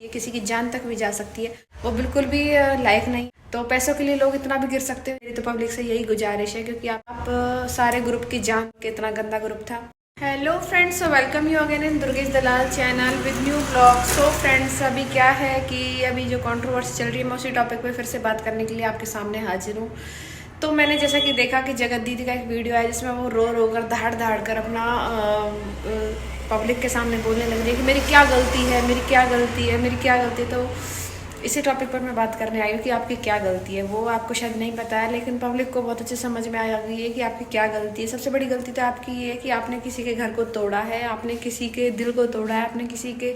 ये किसी की जान तक भी जा सकती है, वो बिल्कुल भी लायक नहीं। तो पैसों के लिए लोग इतना भी गिर सकते हैं। मेरी तो पब्लिक से यही गुजारिश है, क्योंकि आप सारे ग्रुप की जान के, इतना गंदा ग्रुप था। Hello friends, welcome you again in Durgesh Dalal channel with new blog. So friends, अभी क्या है कि अभी जो कंट्रोवर्सी चल रही है, मैं उसी टॉपिक पे फिर से बात करने के लिए आपके सामने हाजिर हूँ। तो मैंने जैसा कि देखा कि जगत दीदी का एक वीडियो है जिसमें वो रो रो कर दहाड़ दहाड़ कर अपना पब्लिक के सामने बोलने लग रही है कि मेरी क्या गलती है, मेरी क्या गलती है, मेरी क्या गलती है। तो इसी टॉपिक पर मैं बात करने आई हूँ कि आपकी क्या गलती है। वो आपको शायद नहीं पता है, लेकिन पब्लिक को बहुत अच्छे समझ में आ गई है कि आपकी क्या गलती है। सबसे बड़ी गलती तो आपकी ये है कि आपने किसी के घर को तोड़ा है, आपने किसी के दिल को तोड़ा है, आपने किसी के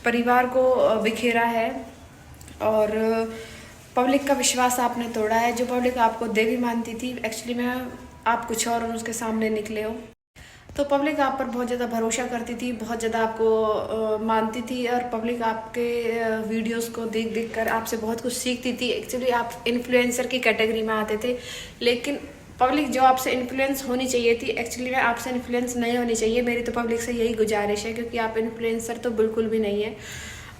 परिवार को बिखेरा है, और पब्लिक का विश्वास आपने तोड़ा है। जो पब्लिक आपको देवी मानती थी, एक्चुअली में आप कुछ और उसके सामने निकले हो। तो पब्लिक आप पर बहुत ज़्यादा भरोसा करती थी, बहुत ज़्यादा आपको मानती थी, और पब्लिक आपके वीडियोस को देख देख कर आपसे बहुत कुछ सीखती थी। एक्चुअली आप इन्फ्लुएंसर की कैटेगरी में आते थे, लेकिन पब्लिक जो आपसे इन्फ्लुएंस होनी चाहिए थी, एक्चुअली में आपसे इन्फ्लुएंस नहीं होनी चाहिए। मेरी तो पब्लिक से यही गुजारिश है, क्योंकि आप इन्फ्लुएंसर तो बिल्कुल भी नहीं है,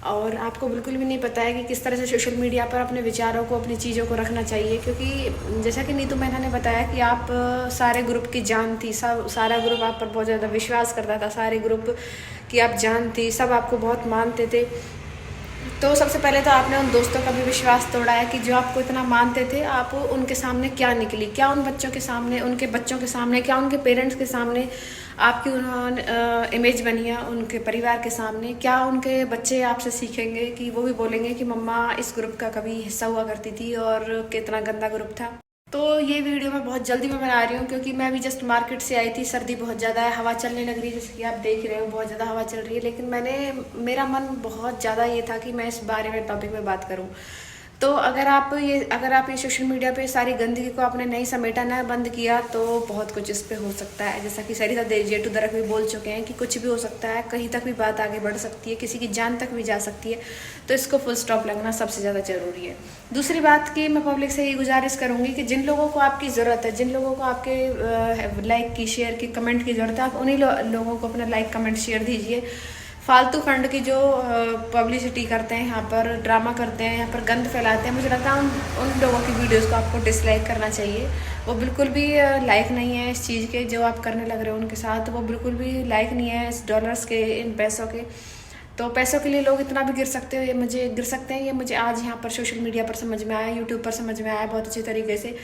और आपको बिल्कुल भी नहीं पता है कि किस तरह से सोशल मीडिया पर अपने विचारों को, अपनी चीज़ों को रखना चाहिए। क्योंकि जैसा कि नीतू मैना ने बताया कि आप सारे ग्रुप की जान थी, सब सारा ग्रुप आप पर बहुत ज़्यादा विश्वास करता था, सारे ग्रुप की आप जान थी, सब आपको बहुत मानते थे। तो सबसे पहले तो आपने उन दोस्तों का भी विश्वास तोड़ा है कि जो आपको इतना मानते थे। आप उनके सामने क्या निकली, क्या उन बच्चों के सामने, उनके बच्चों के सामने, क्या उनके पेरेंट्स के सामने आपकी उन्होंने इमेज बनी है, उनके परिवार के सामने। क्या उनके बच्चे आपसे सीखेंगे कि वो भी बोलेंगे कि मम्मा इस ग्रुप का कभी हिस्सा हुआ करती थी और कितना गंदा ग्रुप था। तो ये वीडियो मैं बहुत जल्दी में बना रही हूँ, क्योंकि मैं अभी जस्ट मार्केट से आई थी। सर्दी बहुत ज़्यादा है, हवा चलने लग रही है, जैसे कि आप देख रहे हो बहुत ज़्यादा हवा चल रही है। लेकिन मेरा मन बहुत ज़्यादा ये था कि मैं इस बारे में टॉपिक में बात करूँ। तो अगर आप ये सोशल मीडिया पे सारी गंदगी को आपने नहीं समेटा, ना बंद किया, तो बहुत कुछ इस पे हो सकता है। जैसा कि सरिता जेटू दरक भी बोल चुके हैं कि कुछ भी हो सकता है, कहीं तक भी बात आगे बढ़ सकती है, किसी की जान तक भी जा सकती है। तो इसको फुल स्टॉप लगना सबसे ज़्यादा ज़रूरी है। दूसरी बात कि मैं पब्लिक से ये गुजारिश करूँगी कि जिन लोगों को आपकी ज़रूरत है, जिन लोगों को आपके लाइक की, शेयर की, कमेंट की ज़रूरत है, आप उन्हीं लोगों को अपना लाइक कमेंट शेयर दीजिए। फालतू फंड की जो पब्लिसिटी करते हैं, यहाँ पर ड्रामा करते हैं, यहाँ पर गंद फैलाते हैं, मुझे लगता है उन लोगों की वीडियोस को आपको डिसलाइक करना चाहिए। वो बिल्कुल भी लायक नहीं है इस चीज़ के, जो आप करने लग रहे हो उनके साथ। वो बिल्कुल भी लायक नहीं है इस डॉलर्स के, इन पैसों के। तो पैसों के लिए लोग इतना भी गिर सकते हैं, ये मुझे आज यहाँ पर सोशल मीडिया पर समझ में आया, यूट्यूब पर समझ में आया बहुत अच्छी तरीके से।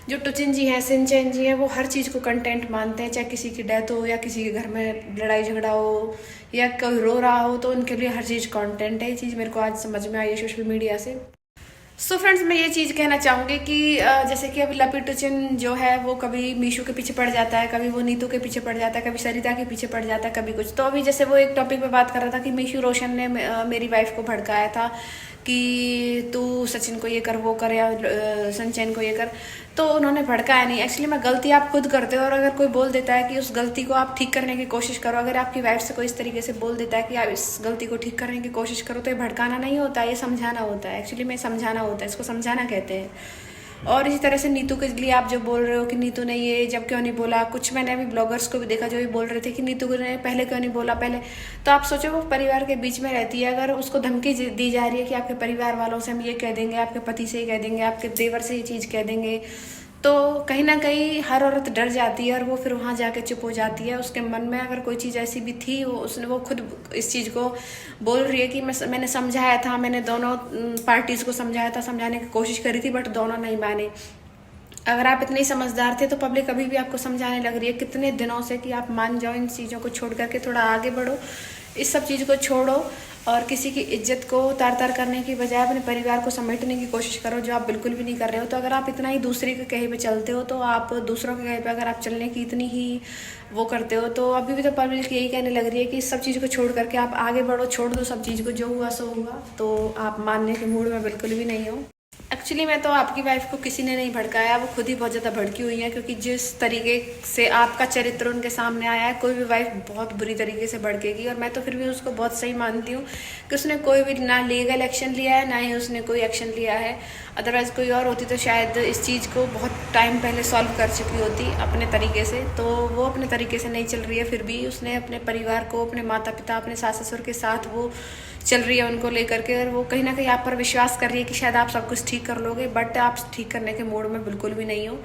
जो टुचिन जी हैं, सिंचन जी हैं, वो हर चीज़ को कंटेंट मानते हैं, चाहे किसी की डेथ हो या किसी के घर में लड़ाई झगड़ा हो या कोई रो रहा हो, तो उनके लिए हर चीज़ कंटेंट है। ये चीज़ मेरे को आज समझ में आई है सोशल मीडिया से। सो फ्रेंड्स, मैं ये चीज़ कहना चाहूँगी कि जैसे कि अभी लपी टुचिन जो है वो कभी मीशू के पीछे पड़ जाता है, कभी वो नीतू के पीछे पड़ जाता है, कभी सरिता के पीछे पड़ जाता है, कभी कुछ। तो अभी जैसे वो एक टॉपिक पे बात कर रहा था कि मीशू रोशन ने मेरी वाइफ को भड़काया था कि तू सचिन को ये कर, वो कर, या संचयन को ये कर। तो उन्होंने भड़काया नहीं। एक्चुअली मैं गलती आप खुद करते हो, और अगर कोई बोल देता है कि उस गलती को आप ठीक करने की कोशिश करो, अगर आपकी वाइफ से कोई इस तरीके से बोल देता है कि आप इस गलती को ठीक करने की कोशिश करो, तो ये भड़काना नहीं होता, ये समझाना होता है। एक्चुअली में समझाना होता है, इसको समझाना कहते हैं। और इसी तरह से नीतू के लिए आप जो बोल रहे हो कि नीतू ने ये जब क्यों नहीं बोला, कुछ मैंने अभी ब्लॉगर्स को भी देखा जो ये बोल रहे थे कि नीतू ने पहले क्यों नहीं बोला पहले। तो आप सोचो, वो परिवार के बीच में रहती है, अगर उसको धमकी दी जा रही है कि आपके परिवार वालों से हम ये कह देंगे, आपके पति से ये कह देंगे, आपके देवर से ये चीज़ कह देंगे, तो कहीं ना कहीं हर औरत डर जाती है, और वो फिर वहाँ जाके चुप हो जाती है। उसके मन में अगर कोई चीज़ ऐसी भी थी, वो खुद इस चीज़ को बोल रही है कि मैंने समझाया था, मैंने दोनों पार्टीज़ को समझाया था, समझाने की कोशिश करी थी, बट दोनों नहीं माने। अगर आप इतने समझदार थे तो पब्लिक अभी भी आपको समझाने लग रही है कितने दिनों से कि आप मान जाओ, इन चीज़ों को छोड़ करके थोड़ा आगे बढ़ो, इस सब चीज़ को छोड़ो, और किसी की इज्जत को तार तार करने की बजाय अपने परिवार को समेटने की कोशिश करो, जो आप बिल्कुल भी नहीं कर रहे हो। तो अगर आप इतना ही दूसरे के कहे पे चलते हो, तो आप दूसरों के कहे पे अगर आप चलने की इतनी ही वो करते हो, तो अभी भी तो पब्लिक यही कहने लग रही है कि इस सब चीज़ को छोड़ करके आप आगे बढ़ो, छोड़ दो सब चीज़ को, जो हुआ सो हुआ। तो आप मानने के मूड में बिल्कुल भी नहीं हो। एक्चुअली मैं तो आपकी वाइफ को किसी ने नहीं भड़काया, वो खुद ही बहुत ज़्यादा भड़की हुई है, क्योंकि जिस तरीके से आपका चरित्र उनके सामने आया है, कोई भी वाइफ बहुत बुरी तरीके से भड़केगी। और मैं तो फिर भी उसको बहुत सही मानती हूँ कि उसने कोई भी ना लीगल एक्शन लिया है, ना ही उसने कोई एक्शन लिया है। अदरवाइज़ कोई और होती तो शायद इस चीज़ को बहुत टाइम पहले सॉल्व कर चुकी होती अपने तरीके से। तो वो अपने तरीके से नहीं चल रही है, फिर भी उसने अपने परिवार को, अपने माता पिता, अपने सास ससुर के साथ वो चल रही है उनको लेकर के, और वो कहीं ना कहीं आप पर विश्वास कर रही है कि शायद आप सब कुछ ठीक कर लोगे, बट आप ठीक करने के मूड में बिल्कुल भी नहीं हो।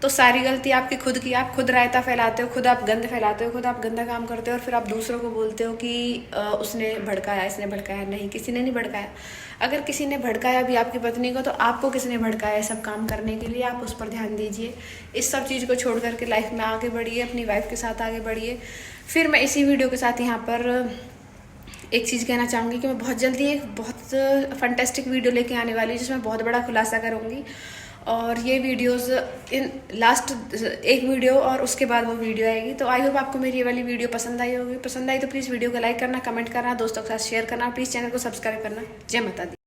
तो सारी गलती आपकी खुद की, आप खुद रायता फैलाते हो, खुद आप गंद फैलाते हो, खुद आप गंदा काम करते हो, और फिर आप दूसरों को बोलते हो कि उसने भड़काया, इसने भड़काया। नहीं, किसी ने नहीं भड़काया। अगर किसी ने भड़काया भी आपकी पत्नी को, तो आपको किसने भड़काया है सब काम करने के लिए? आप उस पर ध्यान दीजिए। इस सब चीज़ को छोड़ करके लाइफ में आगे बढ़िए, अपनी वाइफ के साथ आगे बढ़िए। फिर मैं इसी वीडियो के साथ यहाँ पर एक चीज़ कहना चाहूँगी कि मैं बहुत जल्दी एक बहुत फंटेस्टिक वीडियो लेके आने वाली हूँ, जिसमें बहुत बड़ा खुलासा करूँगी। और ये वीडियोस इन लास्ट एक वीडियो और उसके बाद वो वीडियो आएगी। तो आई होप आपको मेरी ये वाली वीडियो पसंद आई होगी। पसंद आई तो प्लीज़ वीडियो को लाइक करना, कमेंट करना, दोस्तों के साथ शेयर करना, प्लीज़ चैनल को सब्सक्राइब करना। जय माता दी।